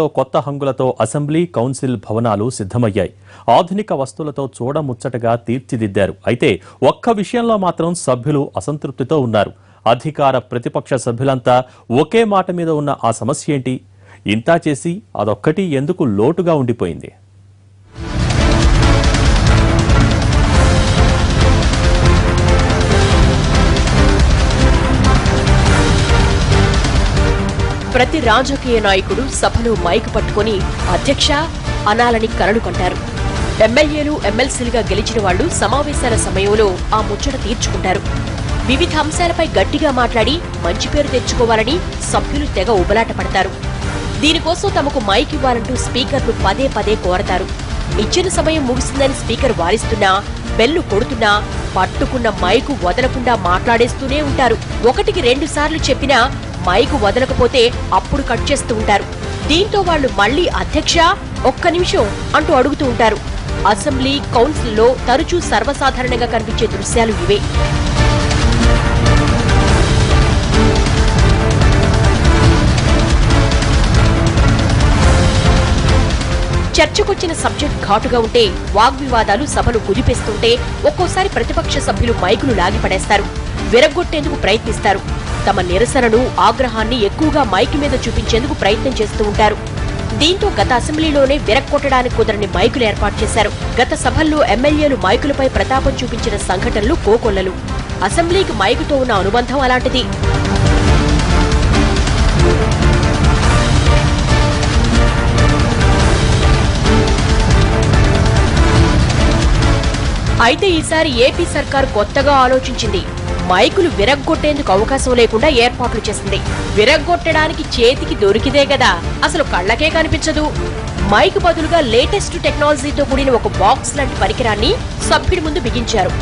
దిశలో కొత్త హంగులతో అసెంబ్లీ కౌన్సిల్ భవనాలు సిద్ధమయ్యాయి. ఆధునిక వస్తువులతో చూడముచ్చటగా తీర్చిదిద్దారు. అయితే ఒక్క విషయంలో మాత్రం సభ్యులు అసంతృప్తితో ఉన్నారు. అధికార ప్రతిపక్ష సభ్యులంతా ఒకే మాట మీద ఉన్న ఆ సమస్య ఏంటి? ఇంతా చేసి అదొక్కటి ఎందుకు లోటుగా ఉండిపోయింది? ప్రతి రాజకీయ నాయకుడు సభలో మైక్ పట్టుకుని అధ్యక్ష అనాలని కలలు కంటారు. ఎమ్మెల్యేలు ఎమ్మెల్సీలుగా గెలిచిన వాళ్లు సమావేశాల సమయంలో ఆ ముచ్చట తీర్చుకుంటారు. వివిధ అంశాలపై గట్టిగా మాట్లాడి మంచి పేరు తెచ్చుకోవాలని సభ్యులు తెగ ఉబలాట పడతారు. దీనికోసం తమకు మైక్ ఇవ్వాలంటూ స్పీకర్ను పదే పదే కోరతారు. ఇచ్చిన సమయం ముగిసిందని స్పీకర్ వారిస్తున్నా, బెల్లు కొడుతున్నా పట్టుకున్న మైకు వదలకుండా మాట్లాడేస్తూనే ఉంటారు. 1కి 2 సార్లు చెప్పినా మైకు వదలకపోతే అప్పుడు కట్ చేస్తూ ఉంటారు. దీంతో వాళ్లు మళ్లీ అధ్యక్ష ఒక్క నిమిషం అంటూ అడుగుతూ ఉంటారు. అసెంబ్లీ కౌన్సిల్లో తరచూ సర్వసాధారణంగా కనిపించే దృశ్యాలు ఇవే. చర్చకొచ్చిన సబ్జెక్ట్ ఘాటుగా ఉంటే, వాగ్వివాదాలు సభను కుదిపేస్తుంటే ఒక్కోసారి ప్రతిపక్ష సభ్యులు మైకులు లాగిపడేస్తారు, విరగ్గొట్టేందుకు ప్రయత్నిస్తారు. తమ నిరసనను, ఆగ్రహాన్ని ఎక్కువగా మైకు మీద చూపించేందుకు ప్రయత్నం చేస్తూ ఉంటారు. దీంతో గత అసెంబ్లీలోనే విరగ్గొట్టడానికి కుదరని మైకులు ఏర్పాటు చేశారు. గత సభల్లో ఎమ్మెల్యేలు మైకులపై ప్రతాపం చూపించిన సంఘటనలు కోకొల్లలు. అసెంబ్లీకి మైకుతో ఉన్న అనుబంధం అలాంటిది. అయితే ఈసారి ఏపీ సర్కార్ కొత్తగా ఆలోచించింది. మైకులు విరగ్గొట్టేందుకు అవకాశం లేకుండా ఏర్పాట్లు చేసింది. విరగ్గొట్టడానికి చేతికి దొరికితే గదా, అసలు కళ్లకే కనిపించదు. మైక్ బదులుగా లేటెస్ట్ టెక్నాలజీతో కూడిన ఒక బాక్స్ లాంటి పరికరాన్ని సభ్యుడి ముందు బిగించారు.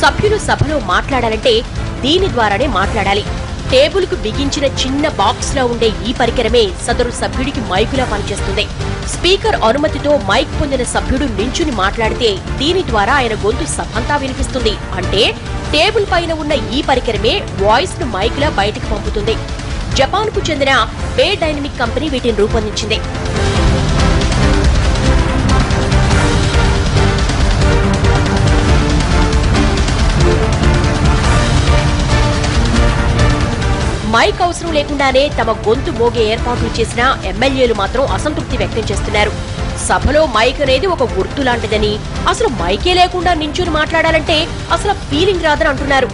సభ్యులు సభలో మాట్లాడాలంటే దీని ద్వారానే మాట్లాడాలి. టేబుల్ కు బిగించిన చిన్న బాక్స్ లో ఉండే ఈ పరికరమే సదరు సభ్యుడికి మైకులా పనిచేస్తుంది. స్పీకర్ అనుమతితో మైక్ పొందిన సభ్యుడు నించుని మాట్లాడితే దీని ద్వారా ఆయన గొంతు సభంతా వినిపిస్తుంది. అంటే టేబుల్ పైన ఉన్న ఈ పరికరమే వాయిస్ ను మైక్ లా బయటకు పంపుతుంది. జపాన్ కు చెందిన బే డైనమిక్ కంపెనీ వీటిని రూపొందించింది. మైక్ అవసరం లేకుండానే తమ గొంతు మోగే ఏర్పాట్లు చేసిన ఎమ్మెల్యేలు మాత్రం అసంతృప్తి వ్యక్తం చేస్తున్నారు. సభలో మైక్ అనేది ఒక గుర్తు లాంటిదని, అసలు మైకే లేకుండా నించుని మాట్లాడాలంటే అసలు ఫీలింగ్ రాదని అంటున్నారు.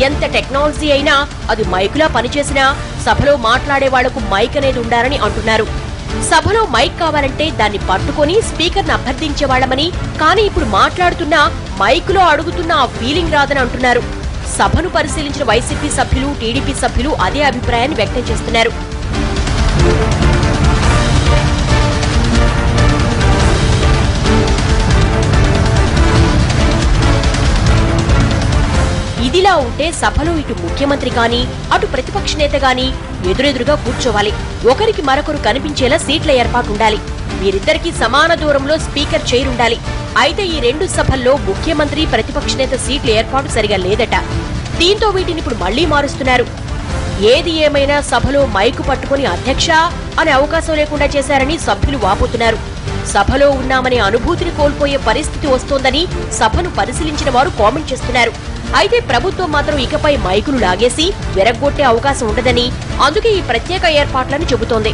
ఎంత టెక్నాలజీ అయినా అది మైకులా పనిచేసినా సభలో మాట్లాడే వాళ్లకు మైక్ అనేది ఉండాలని అంటున్నారు. సభలో మైక్ కావాలంటే దాన్ని పట్టుకుని స్పీకర్ను అభ్యర్థించేవాళ్లమని, కానీ ఇప్పుడు మాట్లాడుతున్నా మైకులో అడుగుతున్న ఆ ఫీలింగ్ రాదని అంటున్నారు. సభను పరిశీలించిన వైసీపీ సభ్యులు, టీడీపీ సభ్యులు అదే అభిప్రాయాన్ని వ్యక్తం చేస్తున్నారు. ఇదిలా ఉంటే సభలో ఇటు ముఖ్యమంత్రి గాని, అటు ప్రతిపక్ష నేత గాని ఎదురెదురుగా కూర్చోవాలి. ఒకరికి మరొకరు కనిపించేలా సీట్ల ఏర్పాటుండాలి. వీరిద్దరికీ సమాన దూరంలో స్పీకర్ చైర్ ఉండాలి. అయితే ఈ 2 సభల్లో ముఖ్యమంత్రి, ప్రతిపక్ష నేత సీట్ల ఏర్పాటు సరిగా లేదట. దీంతో వీటిని ఇప్పుడు మళ్లీ మారుస్తున్నారు. ఏది ఏమైనా సభలో మైకు పట్టుకుని అధ్యక్ష అనే అవకాశం లేకుండా చేశారని సభ్యులు వాపోతున్నారు. సభలో ఉన్నామనే అనుభూతిని కోల్పోయే పరిస్థితి వస్తోందని సభను పరిశీలించిన వారు కామెంట్ చేస్తున్నారు. అయితే ప్రభుత్వం మాత్రం ఇకపై మైకులు లాగేసి విరగ్గొట్టే అవకాశం ఉండదని, అందుకే ఈ ప్రత్యేక ఏర్పాట్లను చెబుతోంది.